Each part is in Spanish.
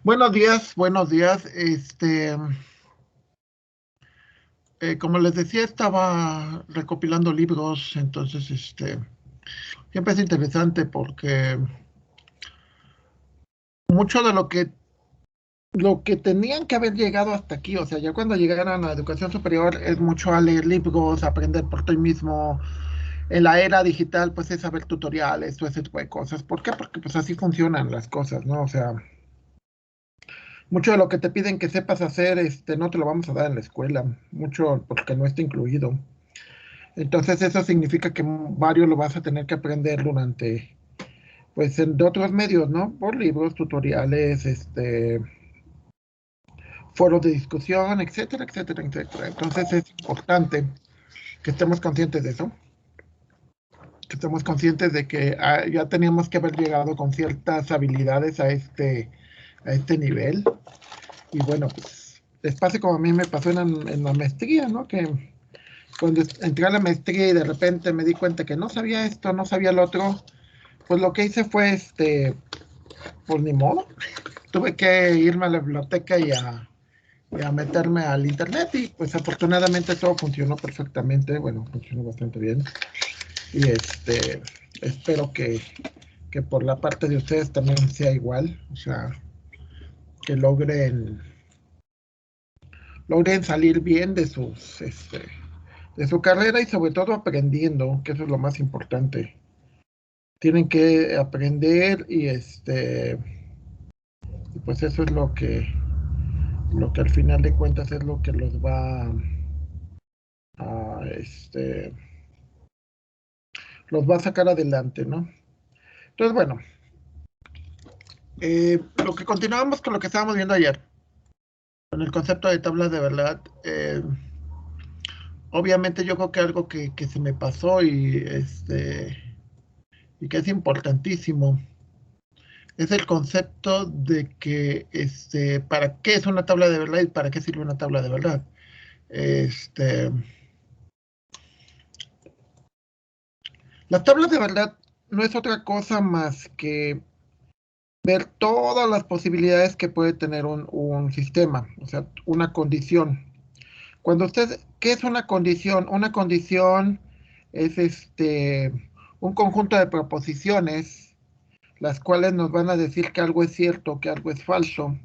Buenos días, buenos días. Como les decía, estaba recopilando libros, entonces, siempre es interesante porque mucho de lo que tenían que haber llegado hasta aquí, o sea, ya cuando llegaran a la educación superior, es mucho a leer libros, aprender por ti mismo. En la era digital, pues es saber tutoriales, todo ese tipo de cosas. ¿Por qué? Porque pues así funcionan las cosas, ¿no? O sea, mucho de lo que te piden que sepas hacer, no te lo vamos a dar en la escuela, mucho porque no está incluido. Entonces eso significa que varios lo vas a tener que aprender durante, pues, de otros medios, ¿no? Por libros, tutoriales, foros de discusión, etcétera, etcétera, etcétera. Entonces es importante que estemos conscientes de eso, que estemos conscientes de que ya teníamos que haber llegado con ciertas habilidades a este nivel. Y bueno, pues les pase como a mí me pasó en la maestría, ¿no? Que cuando entré a la maestría y de repente me di cuenta que no sabía esto, no sabía lo otro, pues lo que hice fue, pues ni modo, tuve que irme a la biblioteca y a meterme al internet y pues afortunadamente todo funcionó perfectamente, bueno, funcionó bastante bien y espero que por la parte de ustedes también sea igual, o sea, que logren salir bien de su carrera y sobre todo aprendiendo, que eso es lo más importante. Tienen que aprender y pues eso es lo que al final de cuentas es lo que los va a, los va a sacar adelante, ¿no? Entonces, bueno, lo que continuamos con lo que estábamos viendo ayer, con el concepto de tablas de verdad, obviamente yo creo que algo que se me pasó y que es importantísimo es el concepto de que, ¿para qué es una tabla de verdad y para qué sirve una tabla de verdad? Este, la tabla de verdad no es otra cosa más que ver todas las posibilidades que puede tener un sistema, o sea, una condición. ¿Qué es una condición? Una condición es un conjunto de proposiciones, las cuales nos van a decir que algo es cierto, que algo es falso.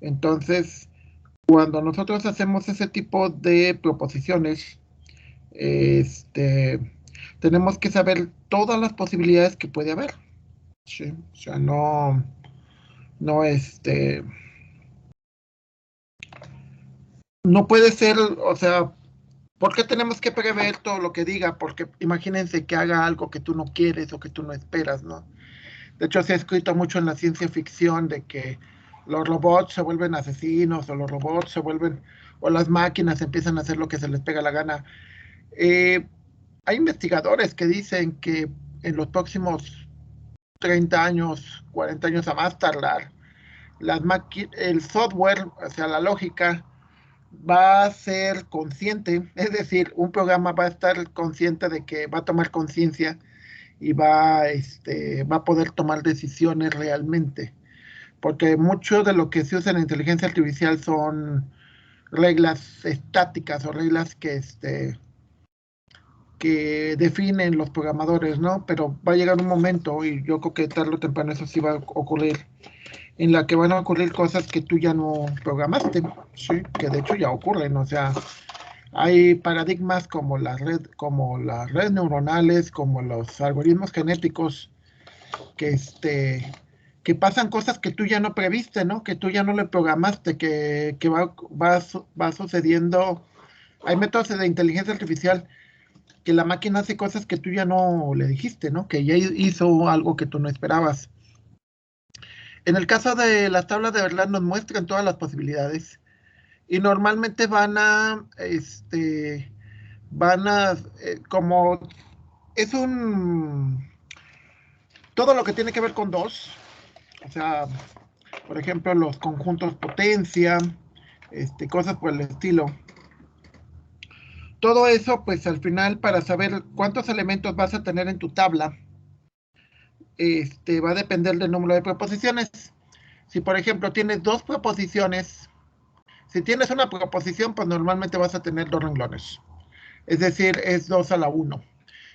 Entonces, cuando nosotros hacemos ese tipo de proposiciones, este, tenemos que saber todas las posibilidades que puede haber. ¿Sí? O sea, no, no puede ser, o sea, ¿por qué tenemos que prever todo lo que diga? Porque imagínense que haga algo que tú no quieres o que tú no esperas, ¿no? De hecho, se ha escrito mucho en la ciencia ficción de que los robots se vuelven asesinos o los robots se vuelven, o las máquinas empiezan a hacer lo que se les pega la gana. Eh, Hay investigadores que dicen que en los próximos 30 años, 40 años a más tardar, el software, o sea, la lógica, va a ser consciente, es decir, un programa va a estar consciente de que va a tomar conciencia y va a poder tomar decisiones realmente. Porque mucho de lo que se usa en la inteligencia artificial son reglas estáticas o reglas que definen los programadores, ¿no? Pero va a llegar un momento, y yo creo que tarde o temprano eso sí va a ocurrir, en la que van a ocurrir cosas que tú ya no programaste, ¿sí? Que de hecho ya ocurren, o sea, hay paradigmas como las redes neuronales, como los algoritmos genéticos, que que pasan cosas que tú ya no previste, ¿no? Que tú ya no le programaste, que va sucediendo. Hay métodos de inteligencia artificial que la máquina hace cosas que tú ya no le dijiste, ¿no? Que ya hizo algo que tú no esperabas. En el caso de las tablas de verdad nos muestran todas las posibilidades y normalmente como es todo lo que tiene que ver con dos, o sea, por ejemplo, los conjuntos potencia, cosas por el estilo. Todo eso, pues al final, para saber cuántos elementos vas a tener en tu tabla, va a depender del número de proposiciones. Si, por ejemplo, tienes dos proposiciones, si tienes una proposición, pues normalmente vas a tener dos renglones. Es decir, es 2 a la 1.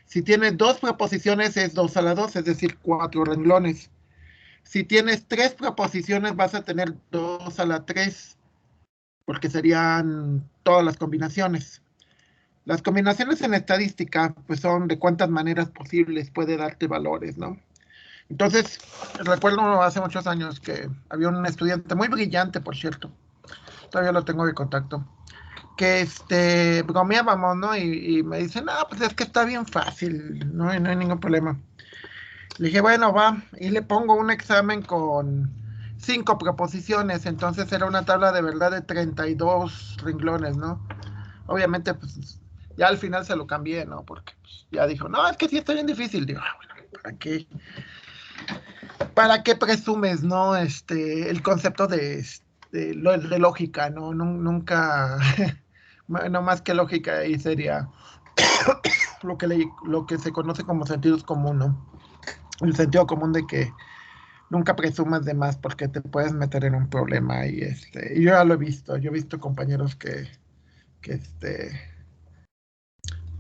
Si tienes dos proposiciones, es 2 a la 2, es decir, 4 renglones. Si tienes tres proposiciones, vas a tener 2 a la 3, porque serían todas las combinaciones. Las combinaciones en estadística, pues son de cuántas maneras posibles puede darte valores, ¿no? Entonces, recuerdo hace muchos años que había un estudiante muy brillante, por cierto, todavía lo tengo de contacto, que bromeábamos, ¿no? Y me dice, no, pues es que está bien fácil, no hay ningún problema. Le dije, bueno, va, y le pongo un examen con 5 proposiciones, entonces era una tabla de verdad de 32 renglones, ¿no? Obviamente, pues ya al final se lo cambié, ¿no? Porque pues, ya dijo, no, es que sí está bien difícil. Digo, bueno, ¿para qué presumes, no? El concepto de lógica, ¿no? Nunca, no más que lógica, ahí sería lo que se conoce como sentido común, ¿no? El sentido común de que nunca presumas de más porque te puedes meter en un problema y yo ya lo he visto, yo he visto compañeros que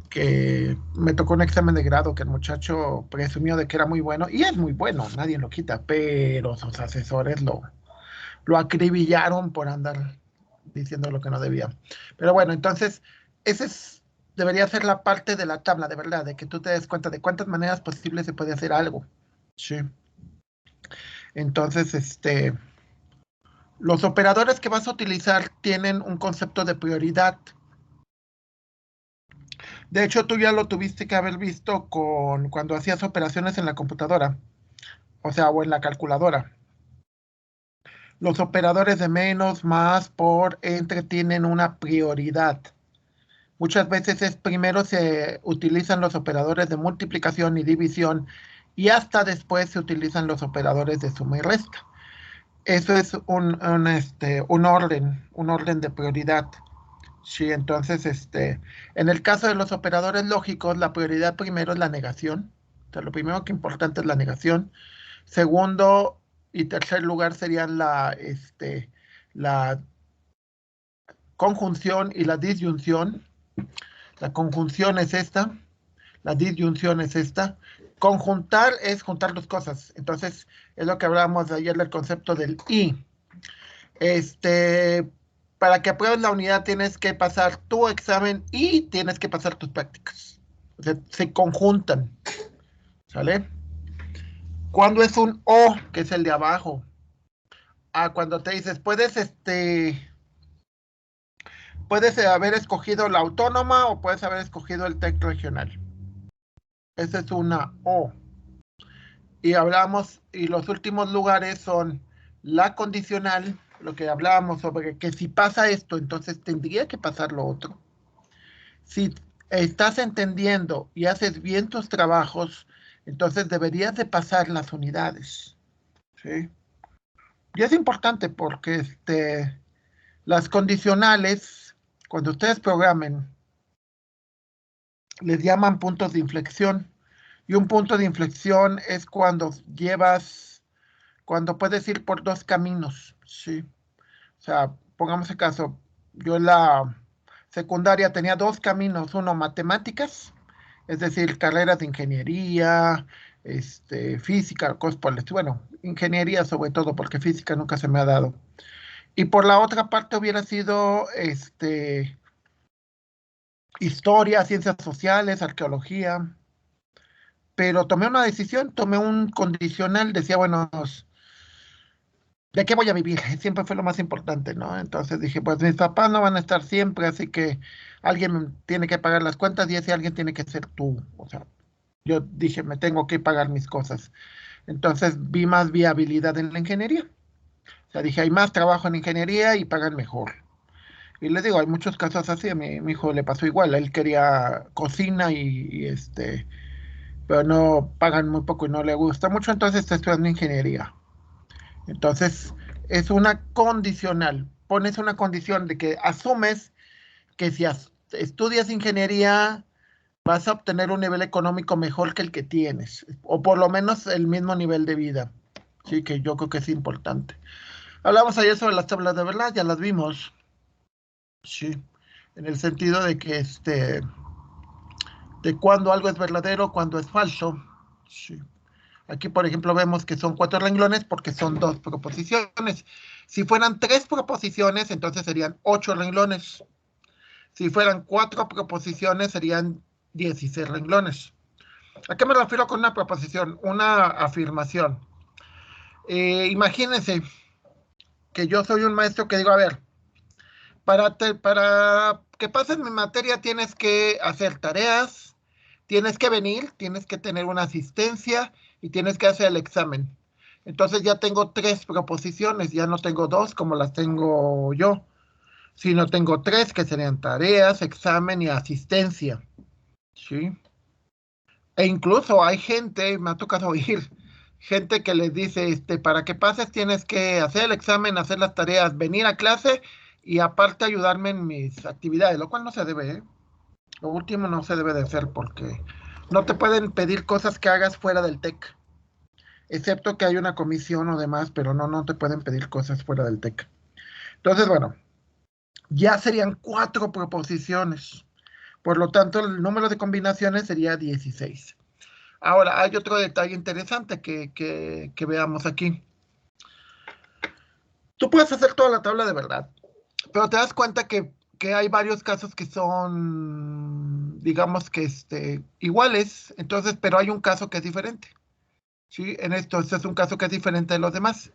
que me tocó un examen de grado que el muchacho presumió de que era muy bueno, y es muy bueno, nadie lo quita, pero sus asesores lo acribillaron por andar diciendo lo que no debía. Pero bueno, entonces, ese debería ser la parte de la tabla, de verdad, de que tú te des cuenta de cuántas maneras posibles se puede hacer algo. Sí. Entonces, los operadores que vas a utilizar tienen un concepto de prioridad. De hecho, tú ya lo tuviste que haber visto cuando hacías operaciones en la computadora, o sea, o en la calculadora. Los operadores de menos, más, por, entre tienen una prioridad. Muchas veces primero se utilizan los operadores de multiplicación y división y hasta después se utilizan los operadores de suma y resta. Eso es un orden de prioridad. Sí, entonces, en el caso de los operadores lógicos, la prioridad primero es la negación. O sea, lo primero que es importante es la negación. Segundo y tercer lugar serían la conjunción y la disyunción. La conjunción es esta, la disyunción es esta. Conjuntar es juntar dos cosas. Entonces, es lo que hablábamos ayer del concepto del y. Para que apruebes la unidad tienes que pasar tu examen y tienes que pasar tus prácticas. O sea, se conjuntan, ¿sale? Cuando es un o, que es el de abajo. Cuando te dices, puedes haber escogido la autónoma o puedes haber escogido el TEC regional. Esa es una o. Y hablamos, y los últimos lugares son la condicional, lo que hablábamos sobre que si pasa esto, entonces tendría que pasar lo otro. Si estás entendiendo y haces bien tus trabajos, entonces deberías de pasar las unidades, ¿sí? Y es importante porque las condicionales, cuando ustedes programen, les llaman puntos de inflexión. Y un punto de inflexión es cuando puedes ir por dos caminos, ¿sí? O sea, pongamos el caso, yo en la secundaria tenía dos caminos, uno matemáticas, es decir, carreras de ingeniería, física, cosas por el estilo. Bueno, ingeniería sobre todo, porque física nunca se me ha dado. Y por la otra parte hubiera sido historia, ciencias sociales, arqueología, pero tomé una decisión, tomé un condicional, decía, bueno, ¿de qué voy a vivir? Siempre fue lo más importante, ¿no? Entonces dije, pues mis papás no van a estar siempre, así que alguien tiene que pagar las cuentas y ese alguien tiene que ser tú. O sea, yo dije, me tengo que pagar mis cosas. Entonces vi más viabilidad en la ingeniería. O sea, dije, hay más trabajo en ingeniería y pagan mejor. Y les digo, hay muchos casos así. A mi hijo le pasó igual. Él quería cocina pero no pagan muy poco y no le gusta mucho, entonces está estudiando ingeniería. Entonces, es una condicional. Pones una condición de que asumes que si estudias ingeniería vas a obtener un nivel económico mejor que el que tienes, o por lo menos el mismo nivel de vida. Sí, que yo creo que es importante. Hablamos ayer sobre las tablas de verdad, ya las vimos. Sí, en el sentido de que de cuándo algo es verdadero, cuándo es falso. Sí. Aquí, por ejemplo, vemos que son 4 renglones porque son 2 proposiciones. Si fueran 3 proposiciones, entonces serían 8 renglones. Si fueran 4 proposiciones, serían 16 renglones. ¿A qué me refiero con una proposición? Una afirmación. Imagínense que yo soy un maestro que digo, a ver, para que pases mi materia tienes que hacer tareas, tienes que venir, tienes que tener una asistencia y tienes que hacer el examen. Entonces ya tengo 3 proposiciones, ya no tengo 2 como las tengo yo, sino tengo 3 que serían tareas, examen y asistencia. ¿Sí? E incluso hay gente, me ha tocado oír, gente que les dice, para que pases tienes que hacer el examen, hacer las tareas, venir a clase y aparte ayudarme en mis actividades, lo cual no se debe, ¿eh? Lo último no se debe de hacer porque no te pueden pedir cosas que hagas fuera del TEC, excepto que hay una comisión o demás, pero no te pueden pedir cosas fuera del TEC. Entonces, bueno, ya serían 4 proposiciones. Por lo tanto, el número de combinaciones sería 16. Ahora, hay otro detalle interesante que veamos aquí. Tú puedes hacer toda la tabla de verdad, pero te das cuenta que hay varios casos que son, digamos que iguales, entonces, pero hay un caso que es diferente. ¿Sí? En esto, este es un caso que es diferente de los demás.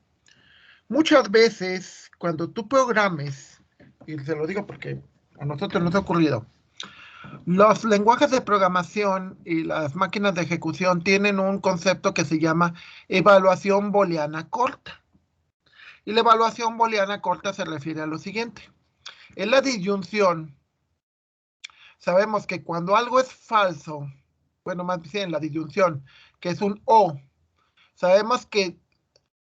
Muchas veces, cuando tú programes, y se lo digo porque a nosotros nos ha ocurrido, los lenguajes de programación y las máquinas de ejecución tienen un concepto que se llama evaluación booleana corta. Y la evaluación booleana corta se refiere a lo siguiente. En la disyunción, sabemos que cuando algo es falso, bueno, más bien en la disyunción, que es un o, sabemos que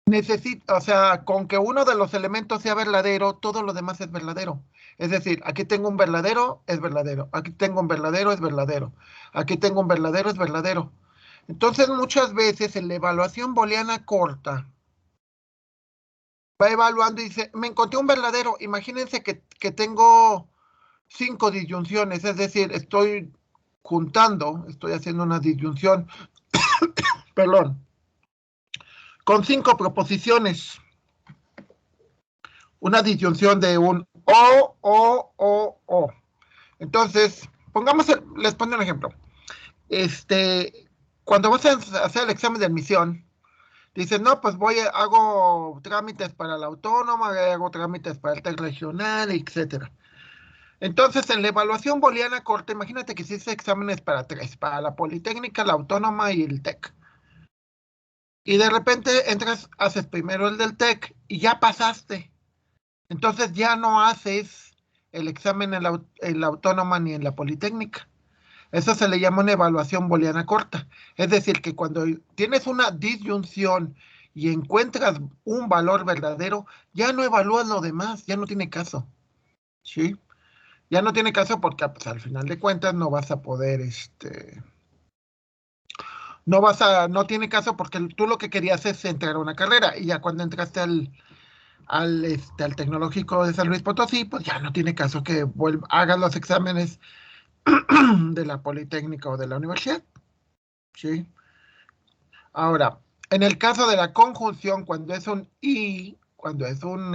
necesita, o sea, con que uno de los elementos sea verdadero, todo lo demás es verdadero. Es decir, aquí tengo un verdadero, es verdadero. Aquí tengo un verdadero, es verdadero. Aquí tengo un verdadero, es verdadero. Entonces, muchas veces en la evaluación booleana corta, va evaluando y dice, me encontré un verdadero. Imagínense que tengo 5 disyunciones, es decir, estoy juntando, estoy haciendo una disyunción, perdón, con 5 proposiciones. Una disyunción de un o. Entonces, les pongo un ejemplo. Cuando vas a hacer el examen de admisión, dices, no, pues hago trámites para la autónoma, hago trámites para el TEC regional, etcétera. Entonces, en la evaluación booleana corta, imagínate que si ese examen es para 3, para la Politécnica, la autónoma y el TEC. Y de repente entras, haces primero el del TEC y ya pasaste. Entonces ya no haces el examen en la autónoma ni en la Politécnica. Eso se le llama una evaluación booleana corta. Es decir, que cuando tienes una disyunción y encuentras un valor verdadero, ya no evalúas lo demás, ya no tiene caso. ¿Sí? Ya no tiene caso porque pues, al final de cuentas no vas a poder, no tiene caso porque tú lo que querías es entrar a una carrera y ya cuando entraste al Tecnológico de San Luis Potosí, pues ya no tiene caso que hagas los exámenes de la Politécnica o de la universidad. ¿Sí? Ahora, en el caso de la conjunción, cuando es un y, cuando es un,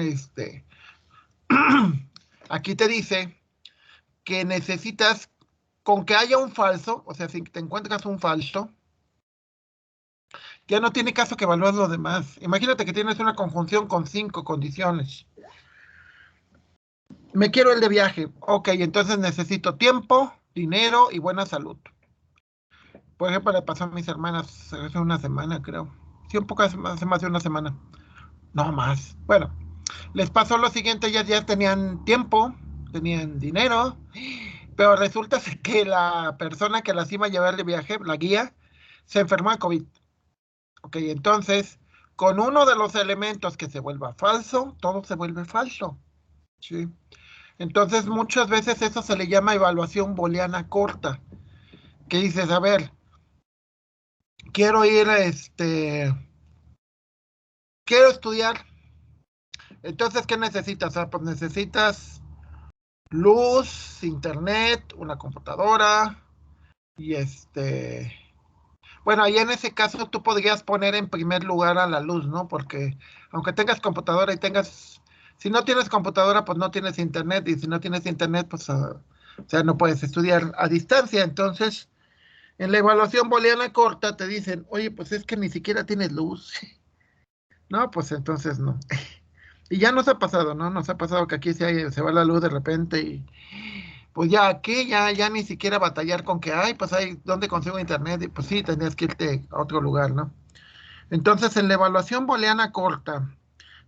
aquí te dice que necesitas, con que haya un falso, o sea, si te encuentras un falso, ya no tiene caso que evalúes lo demás. Imagínate que tienes una conjunción con 5 condiciones. Me quiero ir de viaje. Ok, entonces necesito tiempo, dinero y buena salud. Por ejemplo, le pasó a mis hermanas hace una semana, creo. Sí, un poco hace más de una semana. No más. Bueno, les pasó lo siguiente, ellas ya tenían tiempo, tenían dinero, pero resulta ser que la persona que las iba a llevar de viaje, la guía, se enfermó de COVID. Ok, entonces, con uno de los elementos que se vuelva falso, todo se vuelve falso. ¿Sí? Entonces, muchas veces eso se le llama evaluación booleana corta, que dices, a ver, quiero ir quiero estudiar. Entonces, ¿qué necesitas? O sea, pues necesitas luz, internet, una computadora y bueno, ahí en ese caso tú podrías poner en primer lugar a la luz, ¿no? Porque aunque tengas computadora y si no tienes computadora, pues no tienes internet, y si no tienes internet, pues, o sea, no puedes estudiar a distancia. Entonces, en la evaluación booleana corta te dicen, oye, pues es que ni siquiera tienes luz. No, pues entonces no. Y ya nos ha pasado, ¿no? Nos ha pasado que aquí se va la luz de repente y pues ya aquí ya ni siquiera batallar con que, ay, pues hay, ¿dónde consigo internet? Y pues sí, tenías que irte a otro lugar, ¿no? Entonces, en la evaluación booleana corta,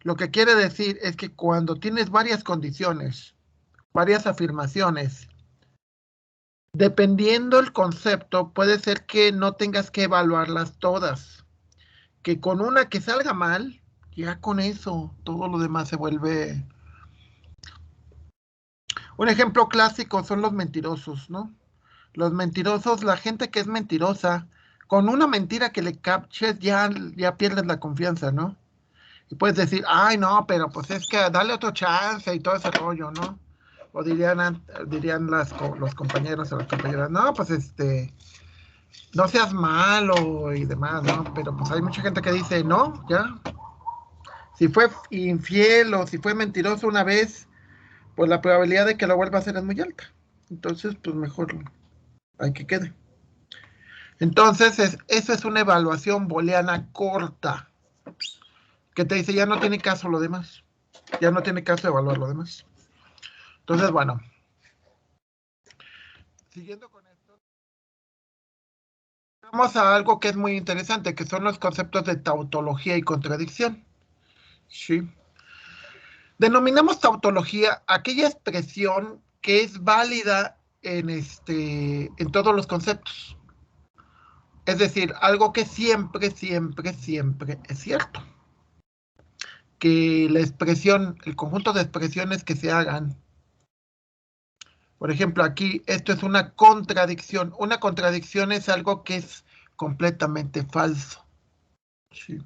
lo que quiere decir es que cuando tienes varias condiciones, varias afirmaciones, dependiendo el concepto, puede ser que no tengas que evaluarlas todas, que con una que salga mal, ya con eso, todo lo demás se vuelve. Un ejemplo clásico son los mentirosos, ¿no? Los mentirosos, la gente que es mentirosa, con una mentira que le capches ya pierdes la confianza, ¿no? Y puedes decir, ay, no, pero pues es que dale otro chance y todo ese rollo, ¿no? O dirían los compañeros o las compañeras, no, pues no seas malo y demás, ¿no? Pero pues hay mucha gente que dice, no, ya, si fue infiel o si fue mentiroso una vez, pues la probabilidad de que lo vuelva a hacer es muy alta. Entonces, pues mejor hay que quede. Entonces, eso es una evaluación booleana corta, que te dice, ya no tiene caso lo demás, ya no tiene caso evaluar lo demás. Entonces, bueno, siguiendo con esto, vamos a algo que es muy interesante, que son los conceptos de tautología y contradicción. Sí. Denominamos tautología aquella expresión que es válida en todos los conceptos. Es decir, algo que siempre, siempre, siempre es cierto. Que la expresión, el conjunto de expresiones que se hagan. Por ejemplo, aquí esto es una contradicción. Una contradicción es algo que es completamente falso. Sí.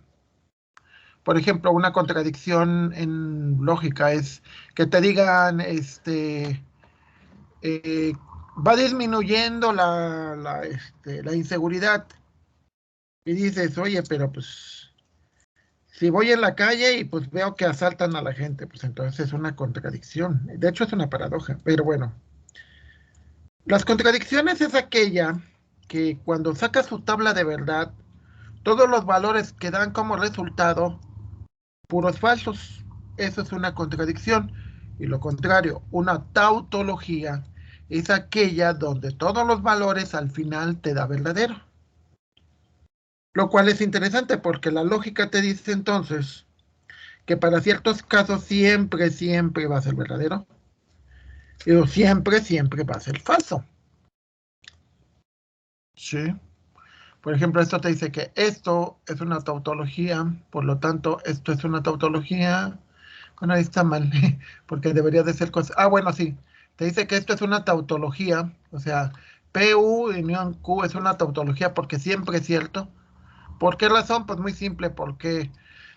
Por ejemplo, una contradicción en lógica es que te digan, eh, va disminuyendo la inseguridad. Y dices, oye, pero pues, si voy en la calle y pues veo que asaltan a la gente, pues entonces es una contradicción. De hecho, es una paradoja, pero bueno. Las contradicciones es aquella que cuando saca su tabla de verdad, todos los valores que dan como resultado, puros falsos. Eso es una contradicción. Y lo contrario, una tautología es aquella donde todos los valores al final te da verdadero. Lo cual es interesante porque la lógica te dice entonces que para ciertos casos siempre, siempre va a ser verdadero. Y siempre, siempre va a ser falso. Sí. Por ejemplo, esto te dice que esto es una tautología, por lo tanto, esto es una tautología. Bueno, ahí está mal, porque debería de ser cosa. Ah, bueno, sí. Te dice que esto es una tautología, o sea, PU unión Q es una tautología porque siempre es cierto. ¿Por qué razón? Pues muy simple, porque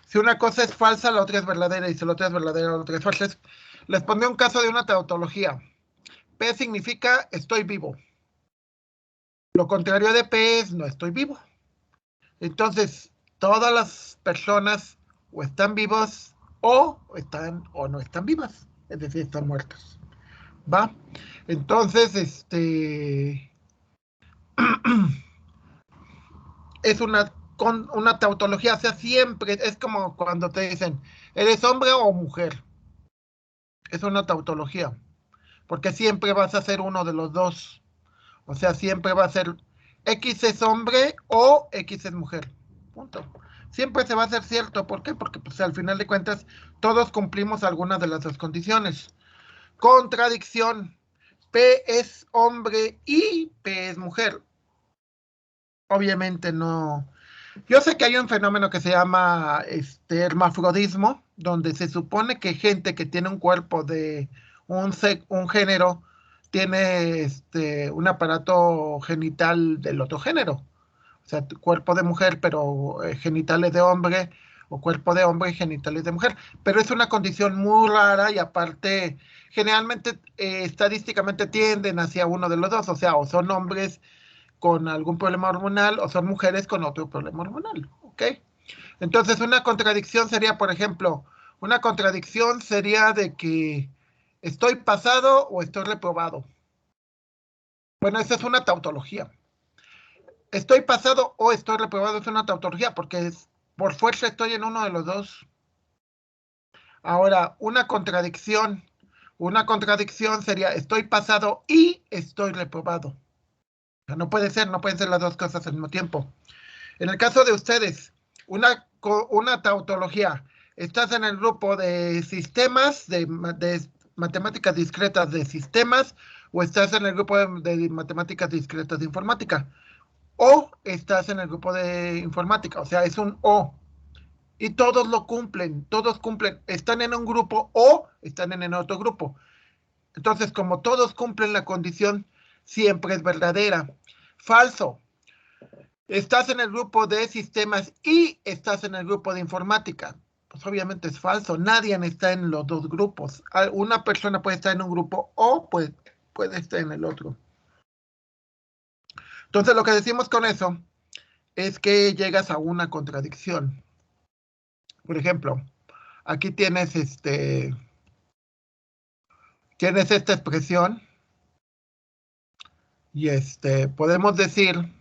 si una cosa es falsa, la otra es verdadera, y si la otra es verdadera, la otra es falsa. Les pondré un caso de una tautología. P significa estoy vivo. Lo contrario de P es no estoy vivo. Entonces, todas las personas o están vivas o no están vivas, es decir, están muertas. ¿Va? Entonces, es una tautología, o sea, siempre es como cuando te dicen, ¿eres hombre o mujer? Es una tautología, porque siempre vas a ser uno de los dos. O sea, siempre va a ser X es hombre o X es mujer. Punto. Siempre se va a hacer cierto. ¿Por qué? Porque pues, al final de cuentas todos cumplimos algunas de las dos condiciones. Contradicción. P es hombre y P es mujer. Obviamente no. Yo sé que hay un fenómeno que se llama hermafrodismo, donde se supone que gente que tiene un cuerpo de un género tiene un aparato genital del otro género. O sea, tu cuerpo de mujer, pero genitales de hombre, o cuerpo de hombre y genitales de mujer. Pero es una condición muy rara y aparte, generalmente, estadísticamente tienden hacia uno de los dos, o sea, o son hombres con algún problema hormonal o son mujeres con otro problema hormonal, ¿ok? Entonces, una contradicción sería, por ejemplo, una contradicción sería de que estoy pasado o estoy reprobado. Bueno, esa es una tautología. Estoy pasado o estoy reprobado es una tautología porque por fuerza estoy en uno de los dos. Ahora, una contradicción sería estoy pasado y estoy reprobado. O sea, no pueden ser las dos cosas al mismo tiempo. En el caso de ustedes, una tautología, estás en el grupo de sistemas, de matemáticas discretas de sistemas, o estás en el grupo de matemáticas discretas de informática, o estás en el grupo de informática, o sea, es un o. Y todos cumplen, están en un grupo o están en el otro grupo. Entonces, como todos cumplen la condición, siempre es verdadera. Falso. Estás en el grupo de sistemas y estás en el grupo de informática. Pues obviamente es falso. Nadie está en los dos grupos. Una persona puede estar en un grupo o puede estar en el otro. Entonces, lo que decimos con eso es que llegas a una contradicción. Por ejemplo, aquí tienes esta expresión y podemos decir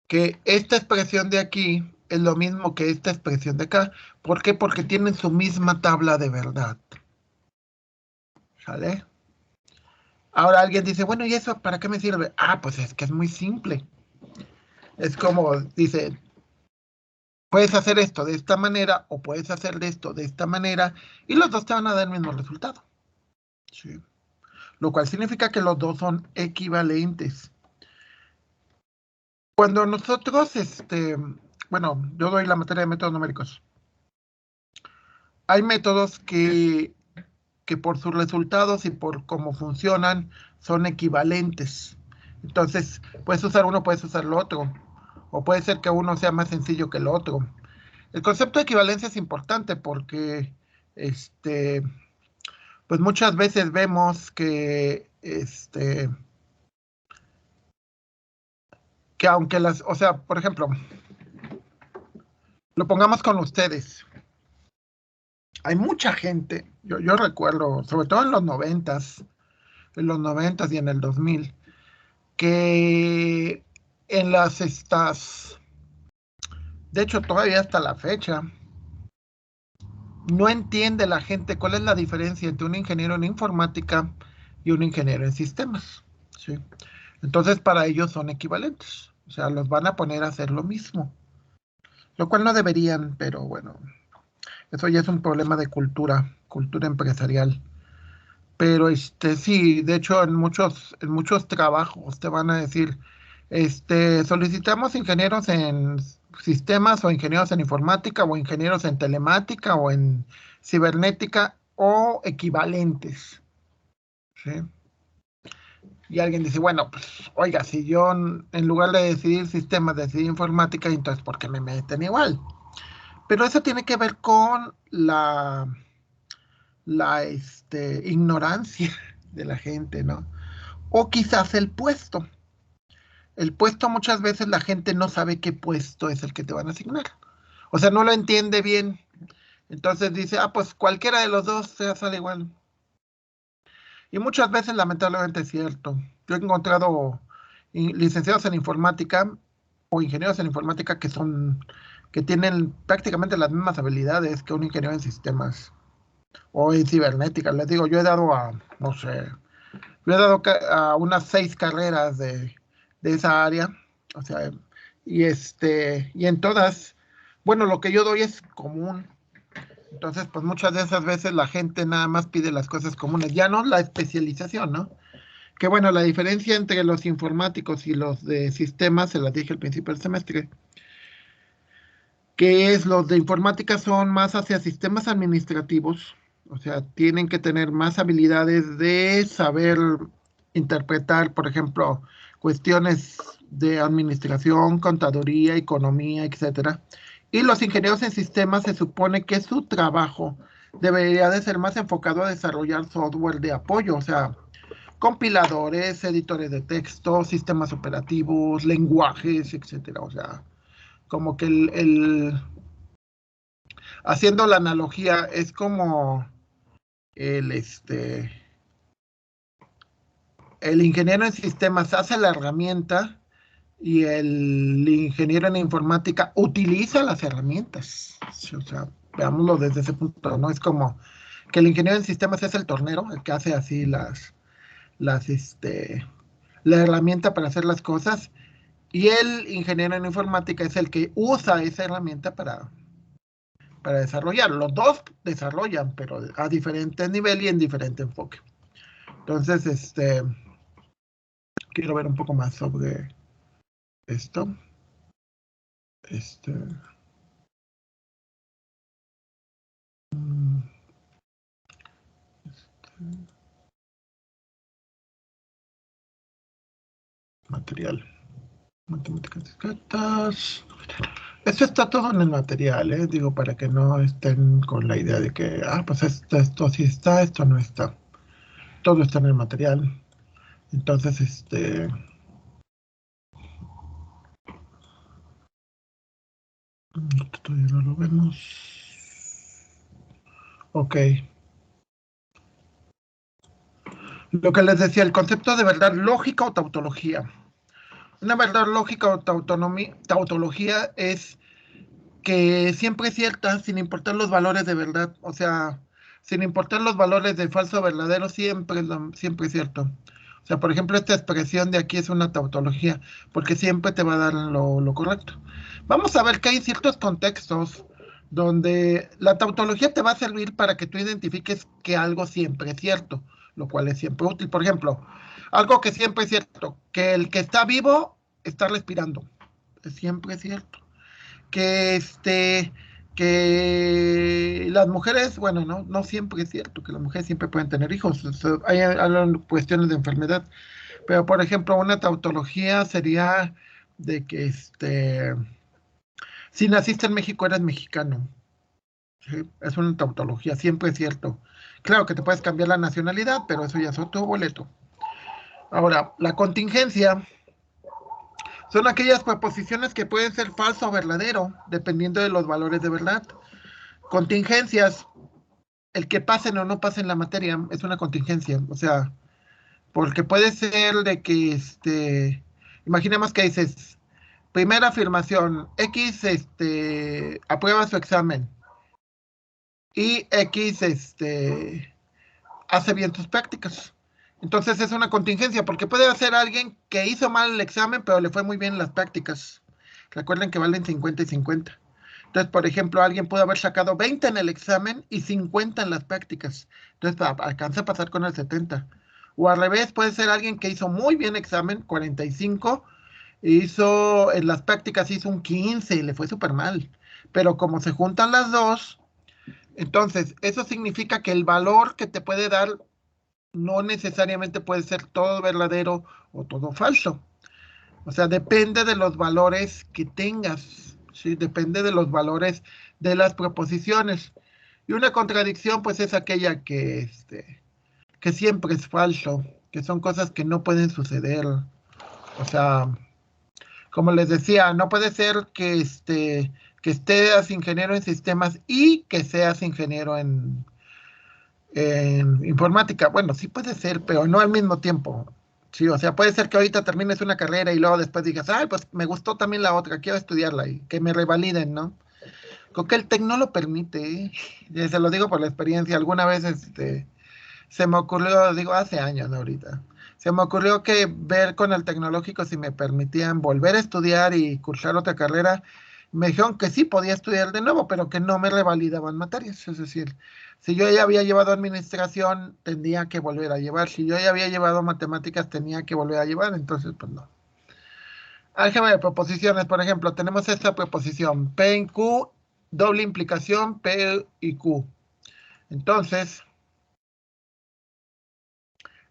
que esta expresión de aquí es lo mismo que esta expresión de acá. ¿Por qué? Porque tienen su misma tabla de verdad. ¿Sale? Ahora alguien dice, bueno, ¿y eso para qué me sirve? Ah, pues es que es muy simple. Es como, dice, puedes hacer esto de esta manera o puedes hacer esto de esta manera y los dos te van a dar el mismo resultado. ¿Sí? Lo cual significa que los dos son equivalentes. Cuando nosotros, bueno, yo doy la materia de métodos numéricos. Hay métodos que por sus resultados y por cómo funcionan son equivalentes. Entonces, puedes usar uno, puedes usar el otro. O puede ser que uno sea más sencillo que el otro. El concepto de equivalencia es importante porque, pues muchas veces vemos que aunque o sea, por ejemplo, lo pongamos con ustedes. Hay mucha gente, yo recuerdo, sobre todo en los noventas y en el 2000, que en de hecho todavía hasta la fecha, no entiende la gente cuál es la diferencia entre un ingeniero en informática y un ingeniero en sistemas. ¿Sí? Entonces para ellos son equivalentes, o sea, los van a poner a hacer lo mismo, lo cual no deberían, pero bueno, eso ya es un problema de cultura empresarial. Pero sí, de hecho en muchos trabajos te van a decir, solicitamos ingenieros en sistemas o ingenieros en informática o ingenieros en telemática o en cibernética o equivalentes. ¿Sí? Y alguien dice, bueno, pues, oiga, si yo en lugar de decidir sistemas, decidí informática, entonces, ¿por qué me meten igual? Pero eso tiene que ver con la ignorancia de la gente, ¿no? O quizás el puesto. El puesto muchas veces la gente no sabe qué puesto es el que te van a asignar. O sea, no lo entiende bien. Entonces dice, ah, pues cualquiera de los dos se sale igual. Y muchas veces, lamentablemente, es cierto. Yo he encontrado licenciados en informática o ingenieros en informática que tienen prácticamente las mismas habilidades que un ingeniero en sistemas o en cibernética. Les digo, yo he dado no sé, yo he dado a unas 6 carreras de esa área. O sea, y en todas, bueno, lo que yo doy es común. Entonces, pues muchas de esas veces la gente nada más pide las cosas comunes, ya no la especialización, ¿no? Que bueno, la diferencia entre los informáticos y los de sistemas, se las dije al principio del semestre, que es los de informática son más hacia sistemas administrativos, o sea, tienen que tener más habilidades de saber interpretar, por ejemplo, cuestiones de administración, contaduría, economía, etcétera. Y los ingenieros en sistemas se supone que su trabajo debería de ser más enfocado a desarrollar software de apoyo, o sea, compiladores, editores de texto, sistemas operativos, lenguajes, etcétera. O sea, como que haciendo la analogía, es como el, el ingeniero en sistemas hace la herramienta y el ingeniero en informática utiliza las herramientas. O sea, veámoslo desde ese punto, ¿no? Es como que el ingeniero en sistemas es el tornero, el que hace así las, la herramienta para hacer las cosas, y el ingeniero en informática es el que usa esa herramienta para desarrollar. Los dos desarrollan, pero a diferente nivel y en diferente enfoque. Entonces, quiero ver un poco más sobre esto. Este, mm, material. Matemáticas discretas. Esto está todo en el material, ¿eh? Digo, para que no estén con la idea de que, pues esto sí está, esto no está. Todo está en el material. Entonces, todavía no lo vemos. Ok. Lo que les decía, el concepto de verdad lógica o tautología. Una verdad lógica o tautología es que siempre es cierta sin importar los valores de verdad. O sea, sin importar los valores de falso o verdadero, siempre es cierto. O sea, por ejemplo, esta expresión de aquí es una tautología, porque siempre te va a dar lo correcto. Vamos a ver que hay ciertos contextos donde la tautología te va a servir para que tú identifiques que algo siempre es cierto, lo cual es siempre útil. Por ejemplo, algo que siempre es cierto, que el que está vivo está respirando. Es siempre cierto que que las mujeres, bueno, no siempre es cierto que las mujeres siempre pueden tener hijos, o sea, hay cuestiones de enfermedad, pero por ejemplo, una tautología sería de que si naciste en México eres mexicano, ¿sí? Es una tautología, siempre es cierto. Claro que te puedes cambiar la nacionalidad, pero eso ya es otro boleto. Ahora, la contingencia son aquellas proposiciones que pueden ser falso o verdadero, dependiendo de los valores de verdad. Contingencias, el que pasen o no pasen la materia es una contingencia, o sea, porque puede ser de que, imaginemos que dices, primera afirmación, X, aprueba su examen y X, hace bien sus prácticas. Entonces es una contingencia, porque puede ser alguien que hizo mal el examen, pero le fue muy bien en las prácticas. Recuerden que valen 50 y 50. Entonces, por ejemplo, alguien puede haber sacado 20 en el examen y 50 en las prácticas. Entonces, alcanza a pasar con el 70. O al revés, puede ser alguien que hizo muy bien examen, 45, hizo en las prácticas hizo un 15 y le fue súper mal. Pero como se juntan las dos, entonces eso significa que el valor que te puede dar no necesariamente puede ser todo verdadero o todo falso. O sea, depende de los valores que tengas, ¿sí? Depende de los valores de las proposiciones. Y una contradicción, pues, es aquella que siempre es falso, que son cosas que no pueden suceder. O sea, como les decía, no puede ser que estés ingeniero en sistemas y que seas ingeniero en informática. Bueno, sí puede ser, pero no al mismo tiempo. Sí, o sea, puede ser que ahorita termines una carrera y luego después digas, ay, pues me gustó también la otra, quiero estudiarla y que me revaliden, ¿no? Creo que el TEC no lo permite, ¿eh? Y se lo digo por la experiencia. Alguna vez se me ocurrió, digo, hace años, ¿no? Ahorita, se me ocurrió que ver con el tecnológico si me permitían volver a estudiar y cursar otra carrera. Me dijeron que sí podía estudiar de nuevo, pero que no me revalidaban materias. Es decir, si yo ya había llevado administración, tenía que volver a llevar. Si yo ya había llevado matemáticas, tenía que volver a llevar. Entonces, pues no. Álgebra de proposiciones, por ejemplo, tenemos esta proposición, P en Q, doble implicación, P y Q. Entonces,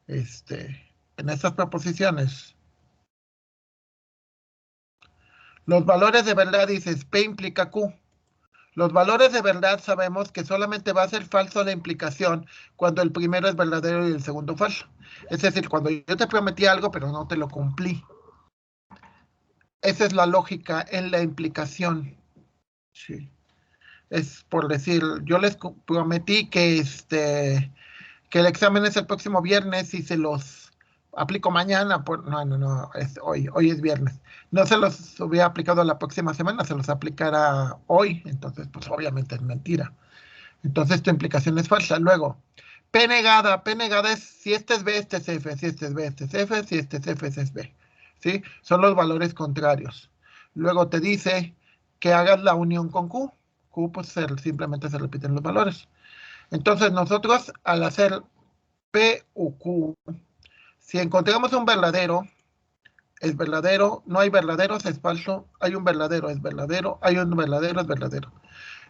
en estas proposiciones, Los valores de verdad dices P implica Q. Los valores de verdad sabemos que solamente va a ser falso la implicación cuando el primero es verdadero y el segundo falso. Es decir, cuando yo te prometí algo pero no te lo cumplí. Esa es la lógica en la implicación. Sí. Es por decir, yo les prometí que el examen es el próximo viernes y se los aplico mañana. No, es hoy es viernes. No se los hubiera aplicado la próxima semana, se los aplicará hoy. Entonces, pues obviamente es mentira. Entonces tu implicación es falsa. Luego, P negada es si este es B, este es F, si este es B, este es F, si este es F, este es B. ¿Sí? Son los valores contrarios. Luego te dice que hagas la unión con Q. Q, pues simplemente se repiten los valores. Entonces nosotros al hacer P u Q, si encontramos un verdadero, es verdadero, no hay verdaderos, es falso, hay un verdadero, es verdadero, hay un verdadero, es verdadero.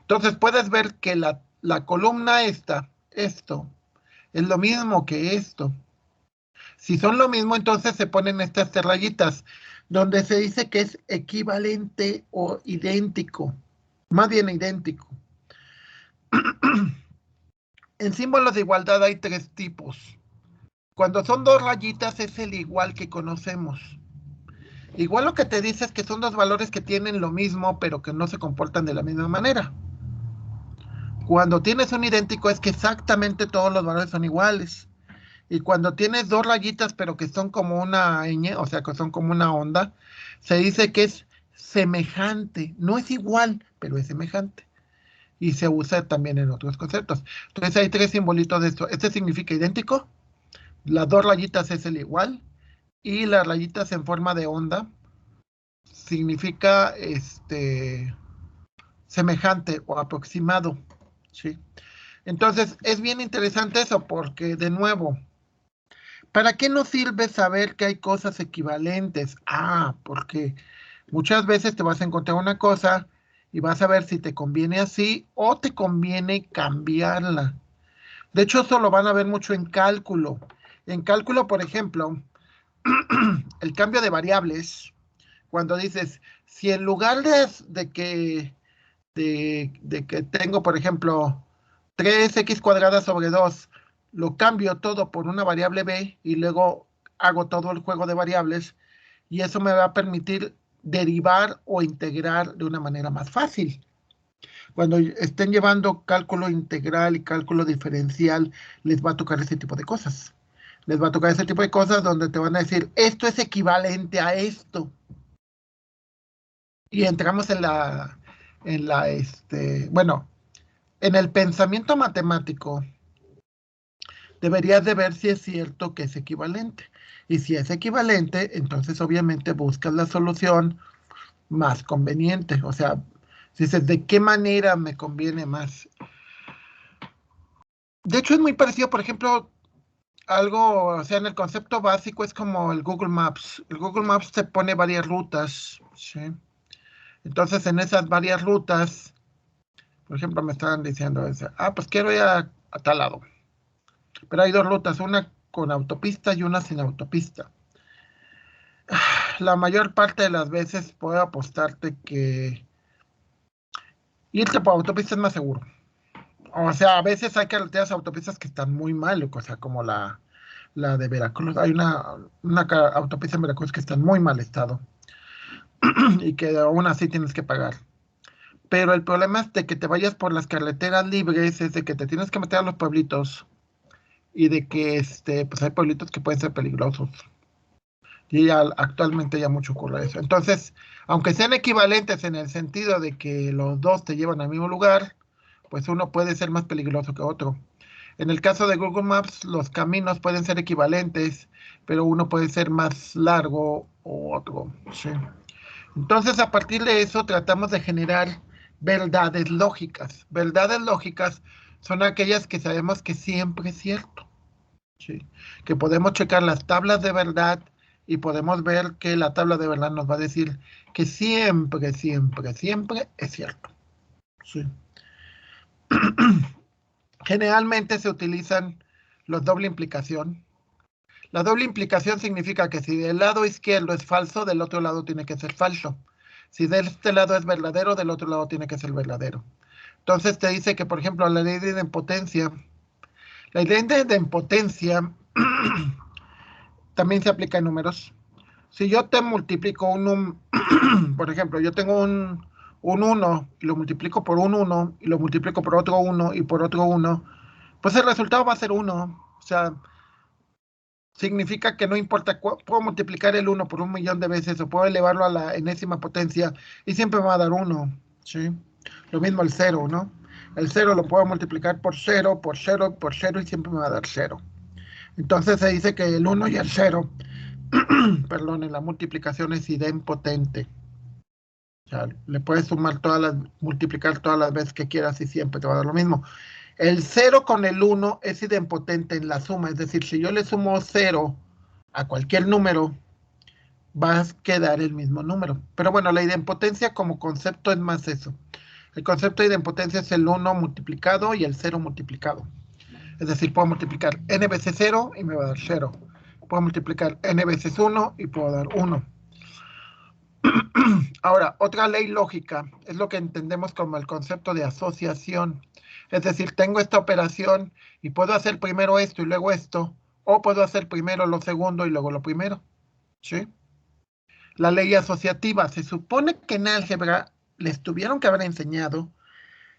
Entonces puedes ver que la columna esto, es lo mismo que esto. Si son lo mismo, entonces se ponen estas tres rayitas, donde se dice que es equivalente o idéntico, más bien idéntico. En símbolos de igualdad hay tres tipos. Cuando son dos rayitas es el igual que conocemos. Igual lo que te dice es que son dos valores que tienen lo mismo, pero que no se comportan de la misma manera. Cuando tienes un idéntico es que exactamente todos los valores son iguales. Y cuando tienes dos rayitas, pero que son como una ñ, o sea, que son como una onda, se dice que es semejante. No es igual, pero es semejante. Y se usa también en otros conceptos. Entonces hay tres simbolitos de esto. Este significa idéntico, las dos rayitas es el igual, y las rayitas en forma de onda significa semejante o aproximado. ¿Sí? Entonces es bien interesante eso porque, de nuevo, ¿para qué nos sirve saber que hay cosas equivalentes? Porque muchas veces te vas a encontrar una cosa y vas a ver si te conviene así o te conviene cambiarla. De hecho, eso lo van a ver mucho en cálculo. En cálculo, por ejemplo, el cambio de variables, cuando dices, si en lugar de que tengo, por ejemplo, 3x cuadrada sobre 2, lo cambio todo por una variable b y luego hago todo el juego de variables y eso me va a permitir derivar o integrar de una manera más fácil. Cuando estén llevando cálculo integral y cálculo diferencial, les va a tocar ese tipo de cosas. Les va a tocar ese tipo de cosas donde te van a decir, esto es equivalente a esto. Y entramos bueno, en el pensamiento matemático, deberías de ver si es cierto que es equivalente. Y si es equivalente, entonces obviamente buscas la solución más conveniente. O sea, si dices, ¿de qué manera me conviene más? De hecho, es muy parecido, por ejemplo, algo, o sea, en el concepto básico es como el Google Maps. El Google Maps te pone varias rutas, ¿sí? Entonces, en esas varias rutas, por ejemplo, me estaban diciendo, pues quiero ir a tal lado. Pero hay dos rutas, una con autopista y una sin autopista. La mayor parte de las veces puedo apostarte que irte por autopista es más seguro. O sea, a veces hay carreteras autopistas que están muy mal, o sea, como la de Veracruz. Hay una autopista en Veracruz que está en muy mal estado y que aún así tienes que pagar. Pero el problema es de que te vayas por las carreteras libres, es de que te tienes que meter a los pueblitos y de que pues hay pueblitos que pueden ser peligrosos. Y ya actualmente ya mucho ocurre eso. Entonces, aunque sean equivalentes en el sentido de que los dos te llevan al mismo lugar, pues uno puede ser más peligroso que otro. En el caso de Google Maps, los caminos pueden ser equivalentes, pero uno puede ser más largo o otro. ¿Sí? Entonces, a partir de eso, tratamos de generar verdades lógicas. Verdades lógicas son aquellas que sabemos que siempre es cierto. ¿Sí? Que podemos checar las tablas de verdad y podemos ver que la tabla de verdad nos va a decir que siempre, siempre, siempre es cierto. ¿Sí? Generalmente se utilizan los doble implicación. La doble implicación significa que si del lado izquierdo es falso, del otro lado tiene que ser falso. Si de este lado es verdadero, del otro lado tiene que ser verdadero. Entonces te dice que, por ejemplo, la ley de idempotencia, también se aplica en números. Si yo te multiplico por ejemplo, yo tengo un 1 y lo multiplico por un 1 y lo multiplico por otro 1 y por otro 1, pues el resultado va a ser 1. O sea, significa que no importa, puedo multiplicar el 1 por 1 millón de veces o puedo elevarlo a la enésima potencia y siempre me va a dar 1, ¿sí? Lo mismo el 0, ¿no? El 0 lo puedo multiplicar por 0, por 0, por 0 y siempre me va a dar 0. Entonces se dice que el 1 y el 0, perdón, en la multiplicación es idempotente. O sea, le puedes multiplicar todas las veces que quieras y siempre te va a dar lo mismo. El 0 con el 1 es idempotente en la suma, es decir, si yo le sumo 0 a cualquier número, va a quedar el mismo número. Pero bueno, la idempotencia como concepto es más eso. El concepto de idempotencia es el 1 multiplicado y el 0 multiplicado. Es decir, puedo multiplicar n veces 0 y me va a dar 0. Puedo multiplicar n veces 1 y puedo dar 1. Ahora, otra ley lógica es lo que entendemos como el concepto de asociación. Es decir, tengo esta operación y puedo hacer primero esto y luego esto, o puedo hacer primero lo segundo y luego lo primero. ¿Sí? La ley asociativa. Se supone que en álgebra les tuvieron que haber enseñado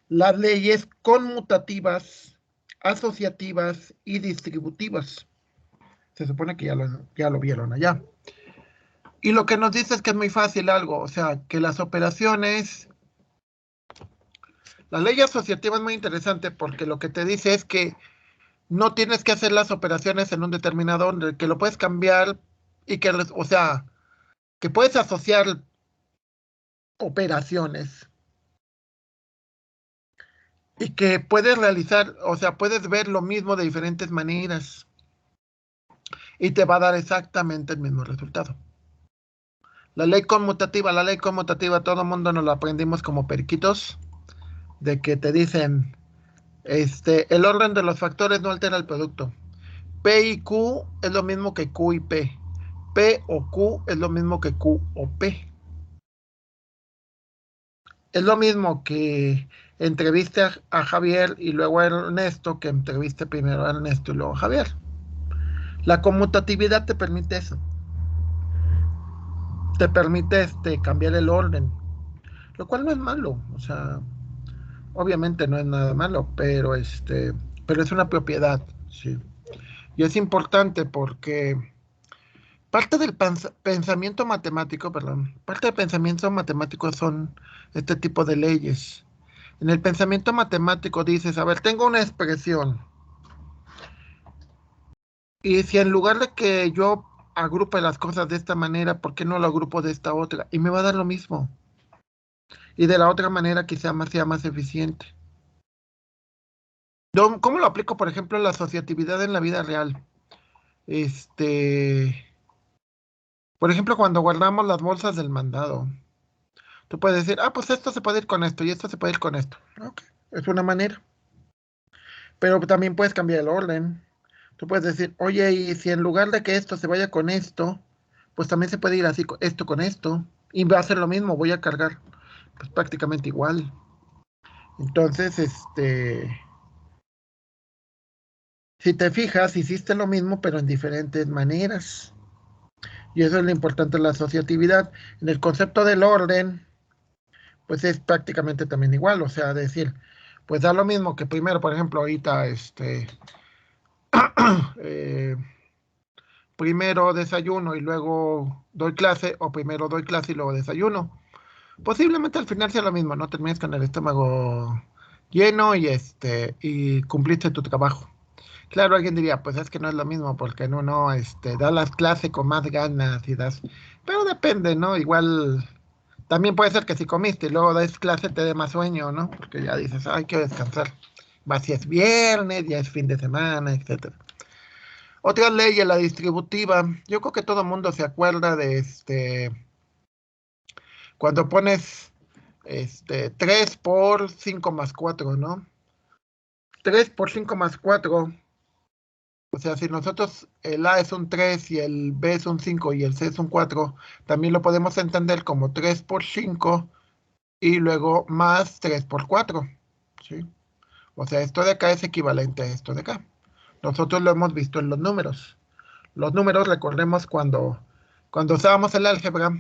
las leyes conmutativas, asociativas y distributivas. Se supone que ya lo vieron allá. Y lo que nos dice es que es muy fácil algo, o sea, que las operaciones... La ley asociativa es muy interesante porque lo que te dice es que no tienes que hacer las operaciones en un determinado orden, que lo puedes cambiar y que, o sea, que puedes asociar operaciones y que puedes realizar, o sea, puedes ver lo mismo de diferentes maneras y te va a dar exactamente el mismo resultado. La ley conmutativa, todo el mundo nos la aprendimos como periquitos, de que te dicen, el orden de los factores no altera el producto. P y Q es lo mismo que Q y P. P o Q es lo mismo que Q o P. Es lo mismo que entreviste a Javier y luego a Ernesto, que entreviste primero a Ernesto y luego a Javier. La conmutatividad te permite eso. Te permite cambiar el orden, lo cual no es malo. O sea, obviamente no es nada malo, pero es una propiedad, sí. Y es importante porque parte del pensamiento matemático, parte del pensamiento matemático son este tipo de leyes. En el pensamiento matemático dices, a ver, tengo una expresión. Y si en lugar de que yo agrupe las cosas de esta manera, ¿por qué no lo agrupo de esta otra? Y me va a dar lo mismo. Y de la otra manera quizá sea más eficiente. ¿Cómo lo aplico, por ejemplo, la asociatividad en la vida real? Por ejemplo, cuando guardamos las bolsas del mandado, tú puedes decir, pues esto se puede ir con esto y esto se puede ir con esto. Ok, es una manera. Pero también puedes cambiar el orden. Tú puedes decir, oye, y si en lugar de que esto se vaya con esto, pues también se puede ir así, esto con esto. Y va a ser lo mismo, voy a cargar pues prácticamente igual. Entonces, si te fijas, hiciste lo mismo, pero en diferentes maneras. Y eso es lo importante de la asociatividad. En el concepto del orden, pues es prácticamente también igual. O sea, decir, pues da lo mismo que primero, por ejemplo, ahorita, eh, primero desayuno y luego doy clase, o primero doy clase y luego desayuno. Posiblemente al final sea lo mismo, ¿no? Termines con el estómago lleno y cumpliste tu trabajo. Claro, alguien diría, pues es que no es lo mismo, porque en uno da las clases con más ganas y das. Pero depende, ¿no? Igual también puede ser que si comiste y luego das clase te dé más sueño, ¿no? Porque ya dices, ay, quiero descansar. Va si es viernes, ya es fin de semana, etcétera. Otra ley es la distributiva. Yo creo que todo el mundo se acuerda de cuando pones 3 por 5 más 4, ¿no? 3 por 5 más 4 O sea, si nosotros el A es un 3 y el B es un 5 y el C es un 4, también lo podemos entender como 3 por 5 y luego más 3 por 4. ¿Sí? O sea, esto de acá es equivalente a esto de acá. Nosotros lo hemos visto en los números. Los números, recordemos cuando usábamos el álgebra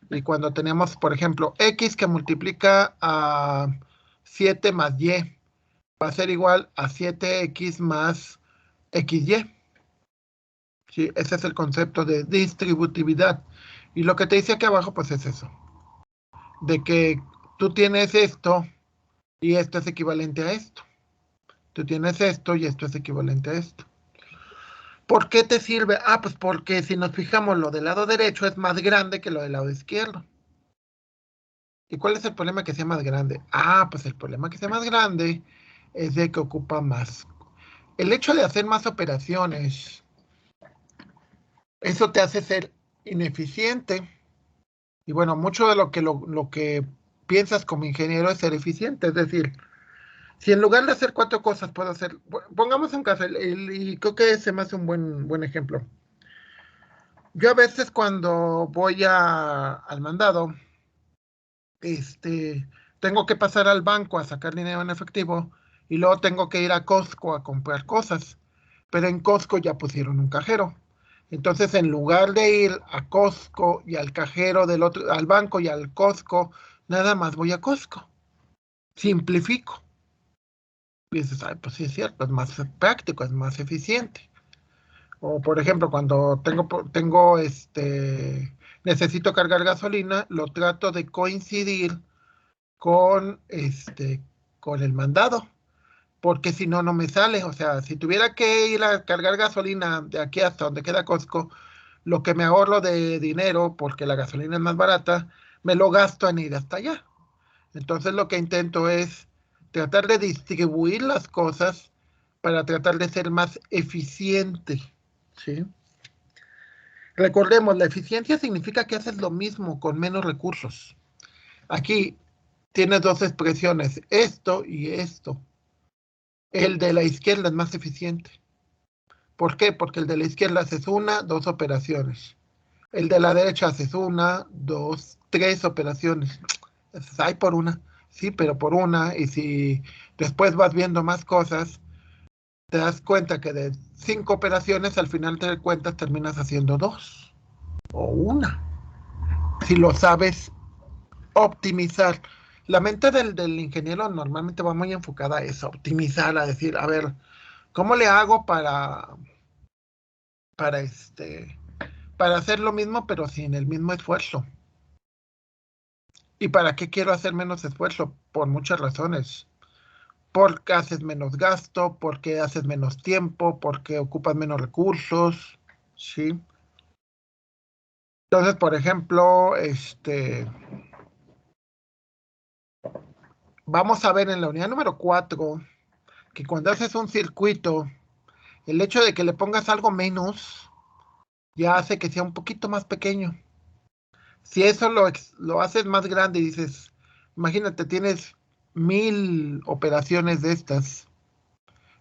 y cuando teníamos, por ejemplo, x que multiplica a 7 más y, va a ser igual a 7x más xy. ¿Sí? Ese es el concepto de distributividad. Y lo que te dice aquí abajo, pues es eso, de que tú tienes esto y esto es equivalente a esto. Tú tienes esto y esto es equivalente a esto. ¿Por qué te sirve? Ah, pues porque si nos fijamos, lo del lado derecho es más grande que lo del lado izquierdo. ¿Y cuál es el problema que sea más grande? Ah, pues el problema que sea más grande es de que ocupa más. El hecho de hacer más operaciones, eso te hace ser ineficiente. Y bueno, mucho de lo que piensas como ingeniero es ser eficiente. Es decir, si en lugar de hacer 4 cosas puedo hacer, pongamos un caso, y creo que ese me hace un buen ejemplo. Yo a veces cuando voy al mandado, tengo que pasar al banco a sacar dinero en efectivo y luego tengo que ir a Costco a comprar cosas. Pero en Costco ya pusieron un cajero. Entonces, en lugar de ir a Costco y al cajero del otro, al banco y al Costco, nada más voy a Costco. Simplifico. Y dices, ay, pues sí es cierto, es más práctico, es más eficiente. O por ejemplo, cuando necesito cargar gasolina, lo trato de coincidir con, con el mandado, porque si no, no me sale. O sea, si tuviera que ir a cargar gasolina de aquí hasta donde queda Costco, lo que me ahorro de dinero, porque la gasolina es más barata, me lo gasto en ir hasta allá. Entonces lo que intento es tratar de distribuir las cosas para tratar de ser más eficiente. ¿Sí? Recordemos, la eficiencia significa que haces lo mismo con menos recursos. Aquí tienes dos expresiones, esto y esto. El de la izquierda es más eficiente. ¿Por qué? Porque el de la izquierda haces una, dos operaciones. El de la derecha haces una, dos, tres operaciones. Hay por una. Sí, pero por una. Y si después vas viendo más cosas, te das cuenta que de 5 operaciones, al final de cuentas terminas haciendo dos o una. Si lo sabes optimizar. La mente del ingeniero normalmente va muy enfocada a eso, optimizar, a decir, a ver, ¿cómo le hago para para hacer lo mismo pero sin el mismo esfuerzo? ¿Y para qué quiero hacer menos esfuerzo? Por muchas razones. Porque haces menos gasto, porque haces menos tiempo, porque ocupas menos recursos, ¿sí? Entonces, por ejemplo, vamos a ver en la unidad número 4 que cuando haces un circuito, el hecho de que le pongas algo menos ya hace que sea un poquito más pequeño. Si eso lo haces más grande y dices, imagínate, tienes 1000 operaciones de estas,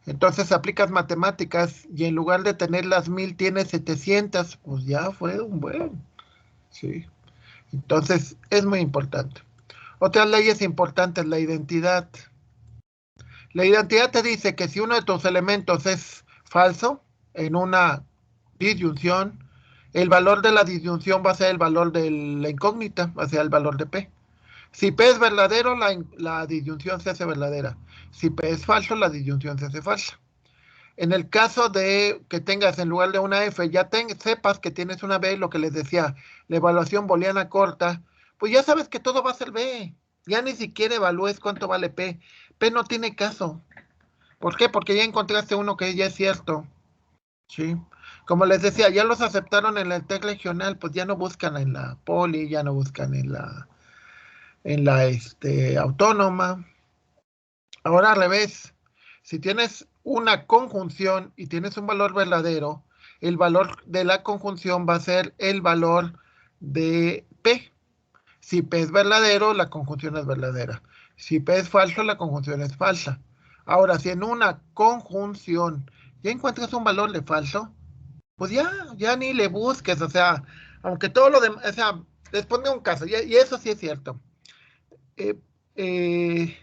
entonces aplicas matemáticas y en lugar de tener las 1000 tienes 700, pues ya fue un buen, sí. Entonces es muy importante. Otras leyes importantes, la identidad. La identidad te dice que si uno de tus elementos es falso en una disyunción, el valor de la disyunción va a ser el valor de la incógnita, va a ser el valor de P. Si P es verdadero, la disyunción se hace verdadera. Si P es falso, la disyunción se hace falsa. En el caso de que tengas en lugar de una F, ya sepas que tienes una B, lo que les decía, la evaluación booleana corta, pues ya sabes que todo va a ser B. Ya ni siquiera evalúes cuánto vale P. P no tiene caso. ¿Por qué? Porque ya encontraste uno que ya es cierto. Sí. Como les decía, ya los aceptaron en el TEC regional, pues ya no buscan en la poli, ya no buscan en la autónoma. Ahora al revés, si tienes una conjunción y tienes un valor verdadero, el valor de la conjunción va a ser el valor de P. Si P es verdadero, la conjunción es verdadera. Si P es falso, la conjunción es falsa. Ahora, si en una conjunción ya encuentras un valor de falso, pues ya ni le busques, o sea, aunque todo lo demás, o sea, les pongo un caso, y eso sí es cierto. Eh, eh,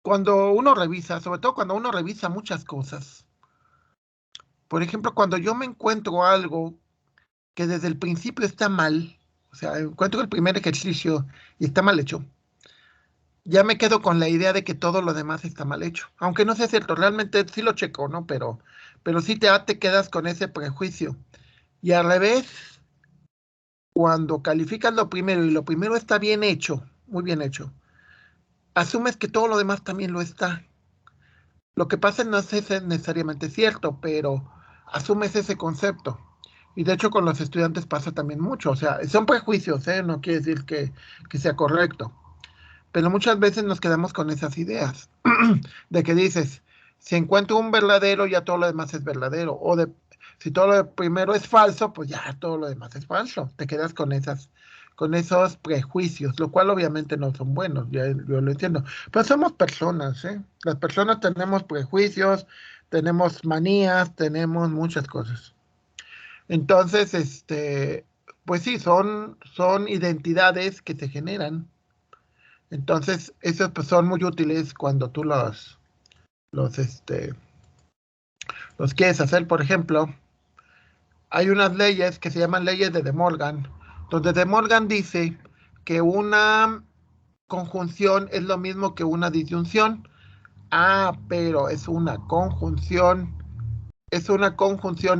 Cuando uno revisa, sobre todo cuando uno revisa muchas cosas, por ejemplo, cuando yo me encuentro algo que desde el principio está mal, o sea, encuentro el primer ejercicio y está mal hecho, ya me quedo con la idea de que todo lo demás está mal hecho. Aunque no sea cierto, realmente sí lo checo, ¿no? Pero sí te quedas con ese prejuicio. Y al revés, cuando calificas lo primero y lo primero está bien hecho, muy bien hecho, asumes que todo lo demás también lo está. Lo que pasa no es necesariamente cierto, pero asumes ese concepto. Y de hecho con los estudiantes pasa también mucho. O sea, son prejuicios, ¿eh? No quiere decir que sea correcto. Pero muchas veces nos quedamos con esas ideas de que dices, si encuentro un verdadero, ya todo lo demás es verdadero. Si todo lo primero es falso, pues ya todo lo demás es falso. Te quedas con esos prejuicios, lo cual obviamente no son buenos, ya yo lo entiendo. Pero somos personas, ¿eh? Las personas tenemos prejuicios, tenemos manías, tenemos muchas cosas. Entonces, pues sí, son identidades que se generan. Entonces, esos pues, son muy útiles cuando tú los, este, los quieres hacer. Por ejemplo, hay unas leyes que se llaman leyes de De Morgan, donde De Morgan dice que una conjunción es lo mismo que una disyunción. Ah, pero es una conjunción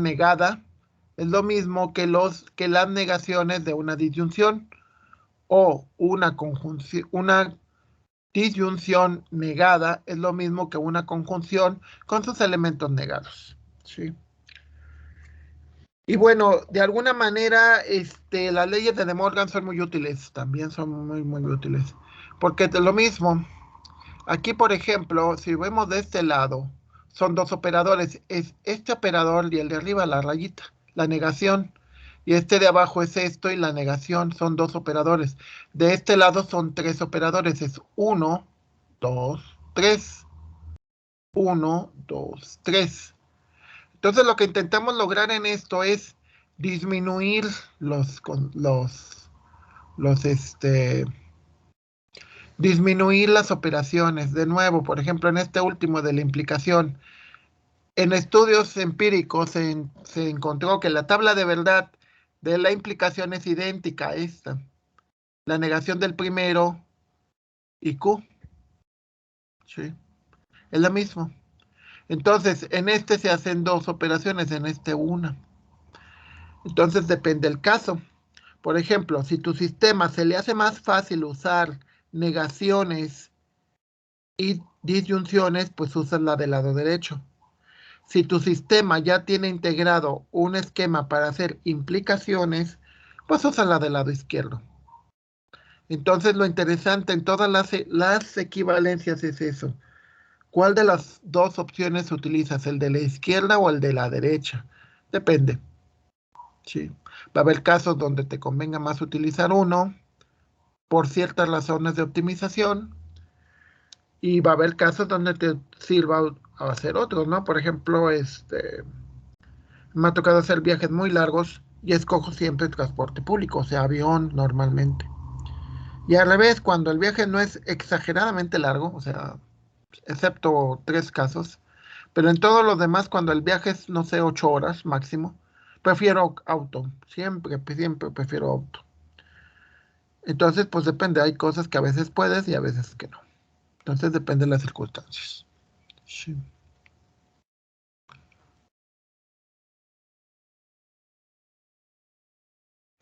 negada. Es lo mismo que las negaciones de una disyunción o una disyunción negada es lo mismo que una conjunción con sus elementos negados. ¿Sí? Y bueno, de alguna manera, las leyes de De Morgan son muy útiles, también son muy, muy útiles. Porque es lo mismo, aquí por ejemplo, si vemos de este lado, son dos operadores, es este operador y el de arriba la rayita, la negación. Y este de abajo es esto y la negación, son dos operadores. De este lado son tres operadores, es uno, dos, tres. Uno, dos, tres. Entonces lo que intentamos lograr en esto es disminuir los, disminuir las operaciones. De nuevo, por ejemplo, en este último de la implicación, en estudios empíricos se encontró que la tabla de verdad de la implicación es idéntica a esta. La negación del primero y Q, ¿sí? Es la misma. Entonces, en este se hacen dos operaciones, en este una. Entonces depende del caso. Por ejemplo, si tu sistema se le hace más fácil usar negaciones y disyunciones, pues usas la del lado derecho. Si tu sistema ya tiene integrado un esquema para hacer implicaciones, pues usas la del lado izquierdo. Entonces lo interesante en todas las equivalencias es eso. ¿Cuál de las dos opciones utilizas? ¿El de la izquierda o el de la derecha? Depende. Sí. Va a haber casos donde te convenga más utilizar uno por ciertas razones de optimización y va a haber casos donde te sirva a hacer otros, ¿no? Por ejemplo, me ha tocado hacer viajes muy largos y escojo siempre transporte público, o sea, avión normalmente. Y al revés, cuando el viaje no es exageradamente largo, o sea, excepto tres casos, pero en todos los demás, cuando el viaje es, no sé, 8 horas máximo, prefiero auto, siempre prefiero auto. Entonces, pues depende, hay cosas que a veces puedes y a veces que no. Entonces depende de las circunstancias. Sí.